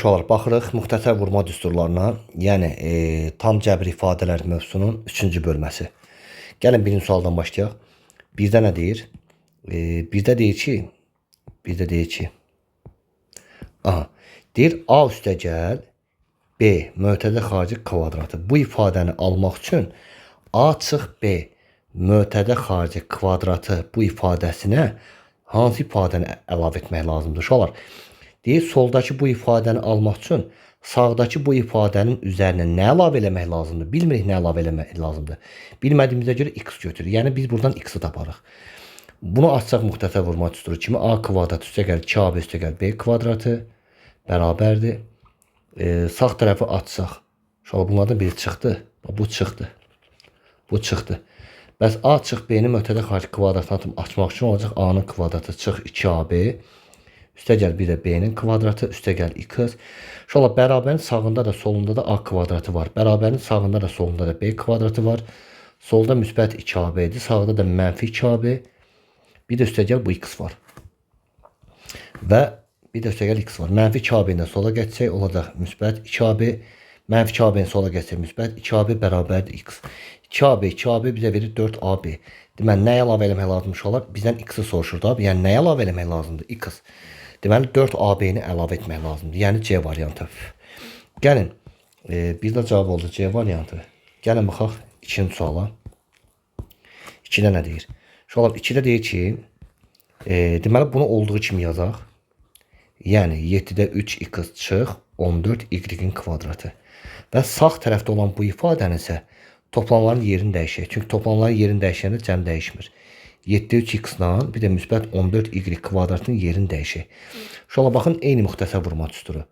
Olaraq baxırıq müxtəsər vurma düsturlarına, yəni tam cəbr ifadələr mövzusunun 3-cü bölməsi. Gəlin birinci sualdan başlayaq. Bizdə nə deyir? Bizdə deyir ki, deyir A üstəgəl B mötədə xarici kvadratı. Bu ifadəni almaq üçün A çıx B mötədə xarici kvadratı bu ifadəsinə hansı ifadəni əlavə etmək lazımdır? Uşaqlar, deyir soldakı bu ifadəni almaq üçün sağdakı bu ifadənin üzərinə nə əlavə eləmək lazımdır? Bilmirik nə əlavə eləmək lazımdır. Bilmədiyimizə görə x götürür. Yəni biz buradan x-i taparıq. Bunu açsaq müxtəsər vurma düsturu kimi A kvadrat üstəgəl 2AB üstəgəl B kvadratı bərabərdir. Sağ tərəfi açsaq. Şöyle bunlardan biri çıxdı. Bu çıxdı. Bu çıxdı. Bəs A çıx B-nin mötədə xarici kvadratını açmaq üçün olacaq A-nın kvadratı çıx 2AB üstəgəl bir də B-nin kvadratı üstəgəl x. Şöyle bərabərin sağında da solunda da A kvadratı var. Bərabərin sağında da solunda da B kvadratı var. Solda müsbət 2AB-dir. Sağda da mənfi 2AB. Bir də üstəgəl bu x var. Və bir də üstəgəl x var. Mənfi 2AB-dən sola geçsək olacaq müsbət 2AB. Mənfi 2AB-dən sola geçsək müsbət 2AB bərabərdir x. 2AB bizə verir 4AB. Deməli, nəyə əlavə eləmək lazımmış olar? Bizdən x-i soruşur da. Yəni, nəyə əlavə eləmək lazımdır? X. Deməli, 4AB-ni əlavə etmək lazımdır. Yəni, C variantı. Gəlin, bizdə cavab oldu C variantı. Gəlin, baxaq 2-ci suala. 2-də nə deyir? Şöyle 2-də deyir ki, deməli, bunu olduğu kimi yazaq. Yəni, 7-də 3x çıx 14y-in kvadratı. Və sağ tərəfdə olan bu ifadəni isə toplamların yerini dəyişək. Çünki toplamların yerini dəyişəndə cəm dəyişmir. 7-də 3x-la bir də müsbət 14y kvadratının yerini dəyişək. Şöyle baxın, eyni müxtəsər vurma düsturu.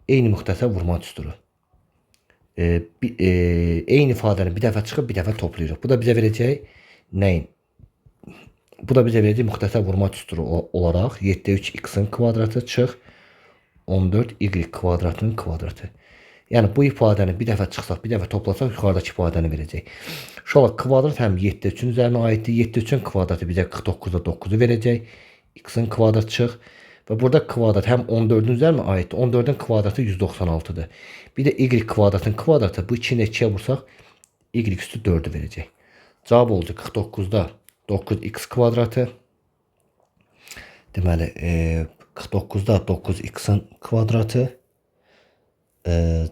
Eyni müxtəsər vurma düsturu. Eyni ifadəni bir dəfə çıxıb bir dəfə toplayırıq. Bu da bizə verəcək nəyin? Bu da bizə verəcək müxtəsər vurma düsturu olaraq 7-də 3x-in kvadratı çıx 14y kvadratının kvadratı. Yəni bu ifadəni bir dəfə çıxsaq, bir dəfə toplasaq yuxarıdakı ifadəni verəcək. Şöyle kvadrat həm 7-də 3-ün üzərinə aiddir. 7-də 3-ün kvadratı bizə 49-da 9-u verəcək. X-in kvadratı çıx. Və burada kvadrat həm 14-ün üzərinə aiddir. 14-ün kvadratı 196-dır. Bir də y kvadratın kvadratı bu 2-ni 2-yə vursaq y üstü 4-ü verəcək. Cavab oldu 49-da 9x kvadratı. Deməli, 49-da 9x-in kvadratı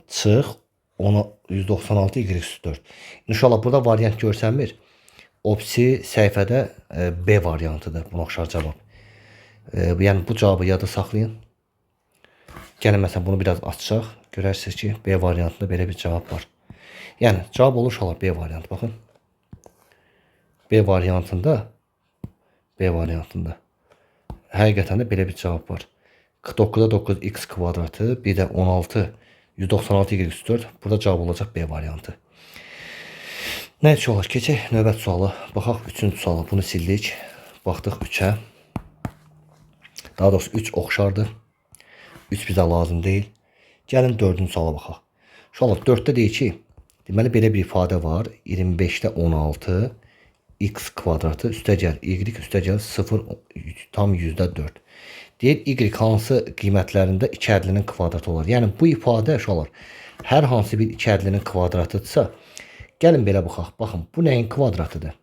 çıx 196 y üstü 4. İnşallah burada variant görsənmir. Opsi səhifədə B variantıdır. Buna oxşar cavab. Yəni bu cavabı yada saxlayın. Gəlin məsələn bunu biraz açsaq, görərsiniz ki, B variantında belə bir cavab var. Yəni cavab olur inşallah B variantı. Baxın. B variantında həqiqətən də belə bir cavab var. 49-da 9x kvadratı, bir də 196 y üstü 4. Burada cavab olacaq B variantı. Nə üçün olar? Keçək növbət sualı. Baxaq 3-cü suala. Bunu sildik. Baxdıq 3-ə. Daha doğrusu 3 oxşardır. 3 bizə lazım deyil. Gəlin 4-cü suala baxaq. Uşaqlar 4-də deyir ki, deməli belə bir ifadə var. 25-də 16 x kvadratı üstəgəl y üstəgəl 0 tam %4. Deyir y hansı qiymətlərində iki ədlinin kvadratı olar. Yəni bu ifadə uşaqlar hər hansı bir iki ədlinin kvadratıdırsa, gəlin belə baxaq. Baxın, bu nəyin kvadratıdır?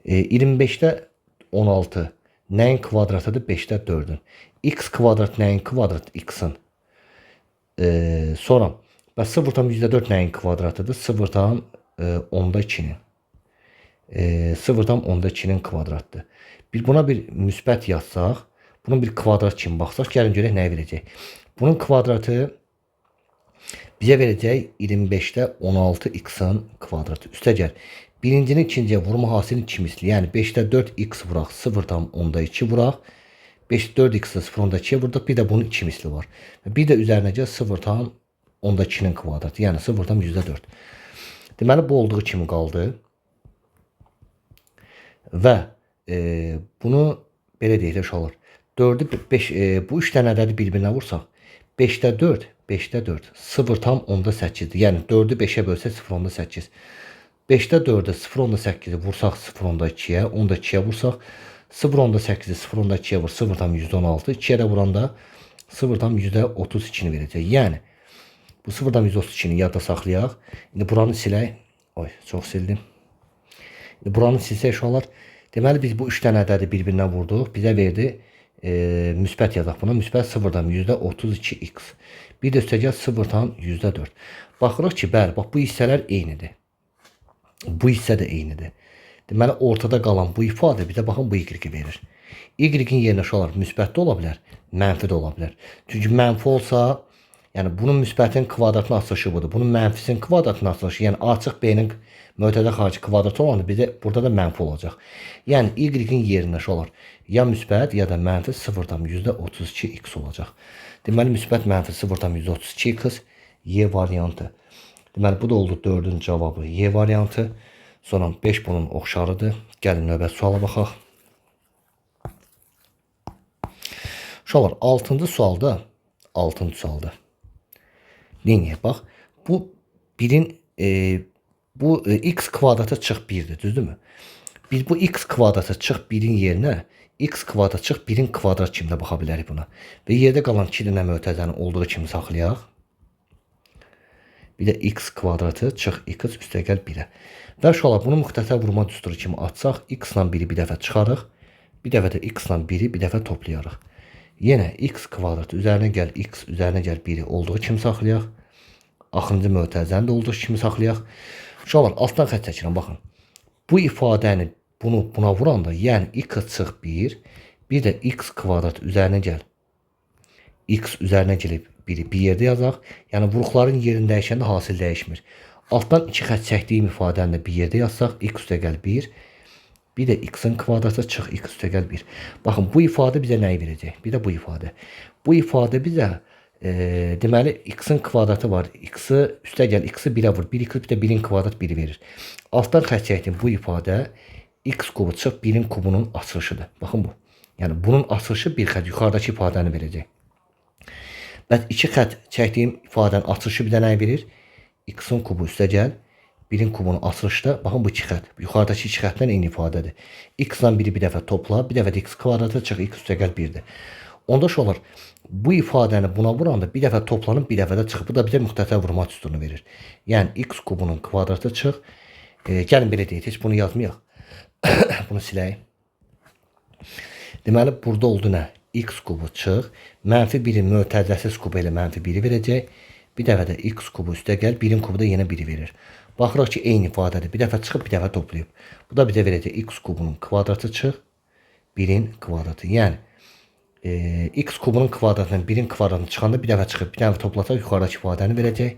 25-də 16 nəyin kvadratıdır? 5-də 4-ün. X kvadrat nəyin kvadratı? X-in. Sonra 0 tam %4 nəyin kvadratıdır? 0 tam 10'da 2'nin. 0 tam 10'da 2'nin kvadratıdır. Buna bir müsbət yazsaq, bunun bir kvadrat kimi baxsaq, gəlin görək nəyə verəcək. Bunun kvadratı bizə verəcək 25-də 16x-in kvadratı. Üstəgəl birincinin ikinciyə vurma hasilinin 2 misli. Yəni 5-də 4x vuraq, 0 tam 10'da 2 vuraq. 5-də 4x-i 0 10'da 2'ye vurduk. Bir də bunun 2 misli var. Bir də üzərinə gəl 0 tam 10'da 2'nin kvadratı. Yəni 0 tam %4. Deməli bu olduğu kimi qaldı. Və bunu belə deyək də uşaqlar. 4'ü 5 bu 3 dənə ədədi bir-birinə vursaq 5'də 4 0 tam 10'da 8'dir. Yəni 4'ü 5'ə bölsək 0 10'da 8. 5'də 4'ü 0 10'da 8'i vursaq 0 10'da 2'yə, 10'da 2'yə vursaq 0 10'da 8'i 0 10'da 2'yə vur 0 tam %16. 2'yə də vuranda 0,32'ni verəcək. Yəni bu 0,32'ni yadda saxlayaq. İndi buranı silək. Oy, çox sildim. İndi buranı silsək uşaqlar, deməli biz bu 3 dənə ədədi bir-birinə vurduq. Bizə verdi müsbət yazaq buna. Müsbət 0,32x. Bir də üstəgəl 0,4. Baxırıq ki, bəli, bax bu hissələr eynidir. Bu hissə də eynidir. Deməli ortada qalan bu ifadə bizə baxın bu y-i verir. Y-in yerinə uşaqlar müsbət də ola bilər, mənfi də ola bilər. Çünki mənfi olsa, yəni bunun müsbətin kvadratının açılışı budur. Bunun mənfisinin kvadratının açılışı, yəni açıq B-nin mötədə xarici kvadratı olanda bizə burada da mənfi olacaq. Yəni y-in yerinə uşaqlar ya müsbət ya da mənfi 0,32x olacaq. Deməli müsbət mənfi 0,32x Y variantı. Deməli bu da oldu 4-cü cavabı Y variantı. Sonra 5 bunun oxşarıdır. Gəlin növbəti suala baxaq. Uşaqlar 6-cı sualda Neyiniyə bax. Bu birin bu x kvadratı çıx 1'dir, düzdürmü? Biz bu x kvadratı çıx 1'in yerinə x kvadrat çıx 1'in kvadrat kimi də baxa bilərik buna. Və yerdə qalan 2 dənə mötəzəni olduğu kimi saxlayaq. Bir də x kvadratı çıx x üstəgəl 1'ə. Və uşaqlar bunu müxtəsər vurma düsturu kimi atsaq, x ilə 1'i bir dəfə çıxarıq. Bir dəfə də x ilə 1'i bir dəfə toplayarıq. Yenə x kvadratı üzərinə gəl x üzərinə gəl 1'i olduğu kimi saxlayaq. Axırıncı mötəzəni də olduğu kimi saxlayaq. Uşaqlar altdan xətt çəkirəm, baxın. Bu ifadəni buna vuranda, yəni x çıx 1, bir də x kvadrat üzərinə gəl. X üzərinə gəlib 1'i bir yerdə yazaq. Yəni vuruqların yerini dəyişəndə hasil dəyişmir. Altdan 2 xətt çəkdiyim ifadəni də bir yerdə yazsaq, x üstəgəl 1, bir də x-in kvadratı çıx x üstəgəl 1. Baxın bu ifadə bizə nəyi verəcək? Bir də bu ifadə. Bu ifadə bizə deməli x-in kvadratı var. X-i üstəgəl x-i 1'ə vur. 1 x bir də 1'in kvadrat 1'i verir. Altdan xətt çəkdiyim bu ifadə x kubu çıx 1'in kubunun açılışıdır. Baxın bu. Yəni bunun açılışı bir xətt yuxarıdakı ifadəni verəcək. Bəs 2 xətt çəkdiyim ifadənin açılışı bizə nəyi verir? X-in kubu üstəgəl 1'in kubunun açılışı da baxın bu 2 xətt. Yuxarıdakı 2 xəttdən eyni ifadədir. X ilə 1'i bir dəfə topla, bir dəfə də x kvadratı çıx x üstəgəl 1'dir. Onda şu olur. Bu ifadəni buna vuranda bir dəfə toplanıb, bir dəfə də çıxıb. Bu da bizə müxtəsər vurma düsturunu verir. Yəni x kubunun kvadratı çıx. Gəlin belə deyək, heç bunu yazmayaq. Bunu silək. Deməli burada oldu nə? X kubu çıx. Mənfi 1'in mötəzəsiz kubu ilə mənfi 1'i verəcək. Bir dəfə də x kubu üstəgəl 1'in kubu da yenə 1'i verir. Baxırıq ki, eyni ifadədir. Bir dəfə çıxıb, bir dəfə toplayıb. Bu da bizə verəcək x kubunun kvadratı çıx 1'in kvadratı. Yəni x kubunun kvadratından 1'in kvadratını çıxanda bir dəfə çıxıb, bir dəfə toplasaq yuxarıdakı ifadəni verəcək.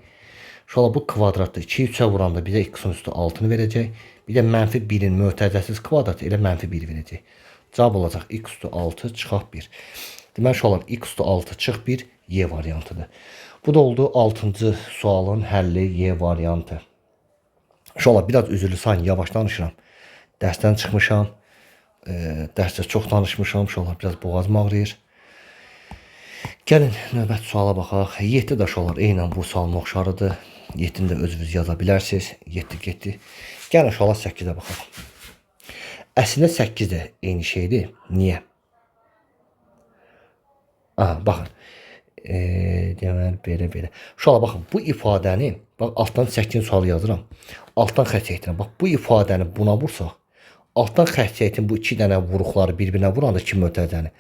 Şöyle bu kvadratda 2'yi 3'e vuranda bizə x'in üstü 6'nı verəcək. Bir də mənfi 1'in mötəzəsiz kvadratı ilə mənfi 1 verəcək. Cavab olacaq x üstü 6 çıxaq 1. Deməli uşaqlar x üstü 6 çıx 1 Y variantıdır. Bu da oldu 6-cı sualın həlli Y variantı. Uşaqlar biraz üzrlü sayın yavaş danışıram. Dərsdən çıxmışam. Dərsdə çox danışmışam. Uşaqlar biraz boğazım ağrıyır. Gəlin növbəti suala baxaq. 7 də uşaqlar eynən bu sualın oxşarıdır. 7'ni də özünüz yaza bilərsiniz. 7 getdi. Gəlin uşaqlar 8'ə baxaq. Əslində 8 də eyni şeydir. Niyə? Baxın. Deməli belə. Uşaqlar baxın, bu ifadəni, bax altdan 8 sualı yazıram. Altdan xətt çəkdirəm. Bax bu ifadəni buna vursaq, altdan xətt çəkdim bu 2 dənə vuruqları bir-birinə vuranda 2 mötəzəni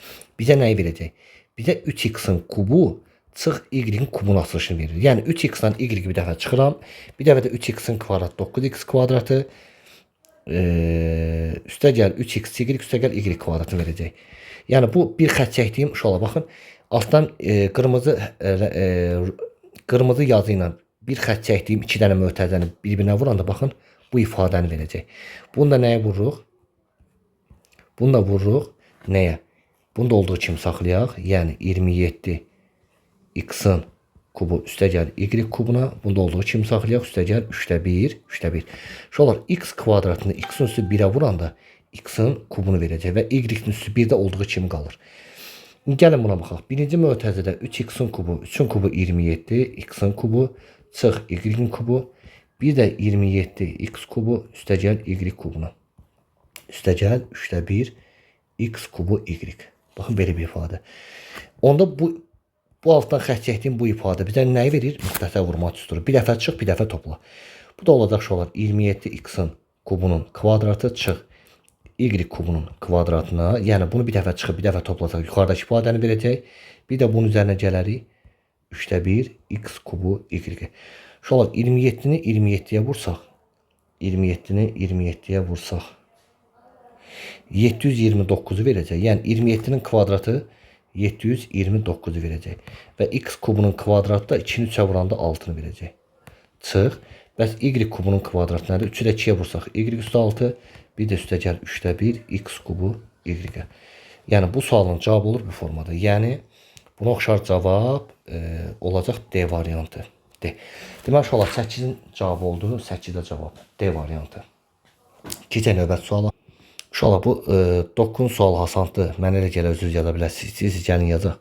bizə nəyi verəcək? Bizə 3x'in kubu çıx y-in kubunun açılışını verir. Yəni 3x-dan y bir dəfə çıxıram. Bir dəfə də 3x'in kvadrat 9x kvadratı üstəgəl 3x y üstəgəl y kvadratını verəcək. Yəni bu bir xətt çəkdiyim uşaqlar baxın. Altdan qırmızı yazı ilə bir xətt çəkdiyim 2 dənə mötəzəni bir-birinə vuranda baxın bu ifadəni verəcək. Bunu da nəyə vururuq? Bunu da vururuq nəyə? Bunu da olduğu kimi saxlayaq. Yəni 27 x'in kubu üstəgəl y kubuna. Bunu da olduğu kimi saxlayaq. Üstəgəl 3'də 1, 3'də 1. Şolar x kvadratını x'in üstü 1'ə vuranda x'in kubunu verəcək və y-in üstü 1'də olduğu kimi qalır. Gəlin buna baxaq. Birinci mötəzədə 3x'in kubu, 3'ün kubu 27, x'in kubu, çıx y-in kubu, bir də 27 x kubu üstəgəl y kubuna. Üstəgəl 3'də 1 x kubu y. Baxın belə bir ifadə. Onda bu Bu altdan xətt çəkdiyim bu ifadə bizə nəyi verir? Müxtəsər vurma düsturu. Bir dəfə çıx, bir dəfə topla. Bu da olacaq şolar 27x-in kubunun kvadratı çıx y kubunun kvadratına. Yəni bunu bir dəfə çıxıb bir dəfə toplasaq yuxarıdakı ifadəni verəcək. Bir də bunun üzərinə gələrik. 1/3 x kubu y. Şolar 27-ni 27-yə vursaq. 27-ni 27-yə vursaq. 729-u verəcək. Yəni 27-nin kvadratı 729-u verəcək. Və x kubunun kvadratı da 2-ni 3-ə vuranda 6-nı verəcək. Çıx. Bəs y kubunun kvadratı nədir? 3-ü də 2-yə vursaq y üstə 6. Bir də üstə gəl 3/1 x kubu y. Yəni bu sualın cavabı olur bu formada. Yəni buna oxşar cavab olacaq D variantı. D. Deməli uşaqlar 8-in cavabı oldu. 8-də cavab D variantı. Keçək növbəti suala. Uşaqlar bu 9 sual hasandır. Mənə elə gələ özünüz yaza bilərsiniz. Siz gəlin yazaq.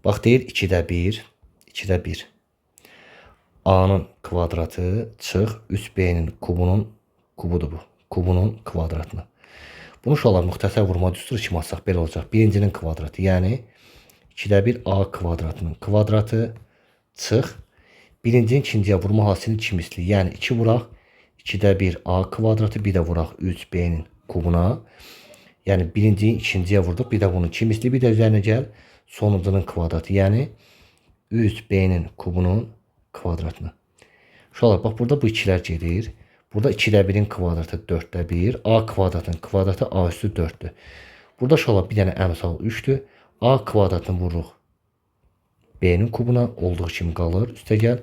Bax deyir 2/1. 2/1. A-nın kvadratı çıx 3B-nin kubudur bu. Kubunun kvadratını. Bunu uşaqlar müxtəsər vurma düsturu kimi açsaq belə olacaq. Birincinin kvadratı, yəni 2/1 A kvadratının kvadratı çıx. Birincinin ikinciyə vurma hasilinin 2 misli. Yəni 2 vuraq 2/1 A kvadratı, bir də vuraq 3B-nin kubuna. Yəni birincinin ikinciyə vurduq, bir də bunun 2 misli, bir də üzərinə gəl sonuncunun kvadratı. Yəni 3B-nin kubunun kvadratını. Uşaqlar bax burada bu ikilər gedir. Burada 2/1'in kvadratı 4/1. A kvadratın kvadratı A üstü 4'dür. Burada uşaqlar bir dənə əmsal 3'dür. A kvadratını vururuq B'nin kubuna olduğu kimi qalır. Üstə gəl.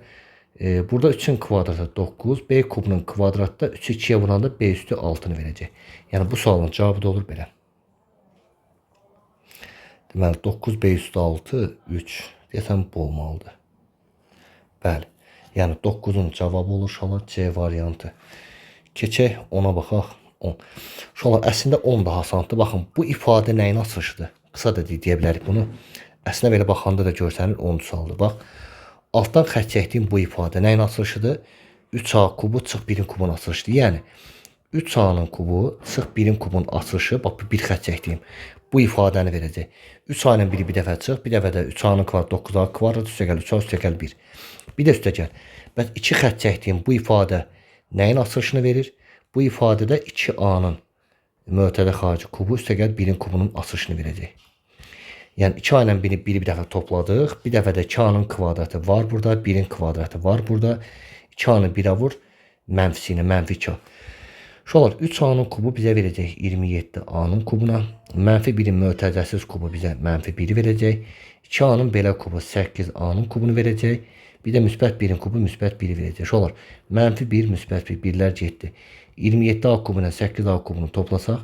Burada 3'ün kvadratı 9. B kubunun kvadratı da 3'ü 2'yə vuranda B üstü 6'nı verəcək. Yəni bu sualın cavabı da olur belə. Deməli 9 B üstü 6 3. Deyəsən bu olmalıdır. Bəli. Yəni 9'un cavabı olur uşaqlar C variantı. Keçək 10'a baxaq. 10. Uşaqlar əslində 10 daha asandır. Baxın bu ifadə nəyin açılışıdır? Qısa da deyə bilərik bunu. Əslində belə baxanda da görsənir 10 sualdır. Bax altdan xətt çəkdiyim bu ifadə nəyin açılışıdır? 3A kubu çıx 1'in kubun açılışıdır. Yəni 3A'nın kubu çıx 1'in kubun açılışı. Bax bir xətt çəkdiyim bu ifadəni verəcək. 3A'nın biri bir dəfə çıx, bir dəfə də 3A'nın kvadratı 9A kvadrat üstə gəl 3A üstə gəl 1. Bir də üstə gəl. Bəs 2 xətt çəkdiyim bu ifadə nəyin açılışını verir? Bu ifadədə 2A'nın mötədə xarici kubu üstə gəl 1'in kubunun açılışını verəcək. Yəni 2A ilə 1'i bir dəfə topladıq. Bir dəfə də 2A'nın kvadratı var burada, 1'in kvadratı var burada. 2A'nı 1'ə vur, mənfisi ilə mənfi 2A. Uşaqlar 3A'nın kubu bizə verəcək 27A'nın kubuna. Mənfi 1'in mötəzəsiz kubu bizə mənfi 1'i verəcək. 2A'nın belə kubu 8A'nın kubunu verəcək. Bir də müsbət 1'in kubu müsbət 1'i verəcək. Uşaqlar mənfi 1, müsbət 1, 1'lər getdi. 27A kubu ilə 8A kubunu toplasaq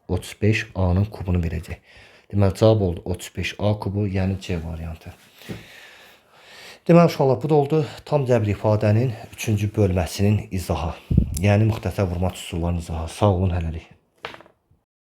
35A'nın kubunu verəcək. Deməli cavab oldu 35A kubu, yəni C variantı. Deməli uşaqlar bu da oldu tam cəbr ifadənin 3-cü bölməsinin izahı. Yəni müxtəsər vurma üsullarının izahı. Sağ olun, hələlik.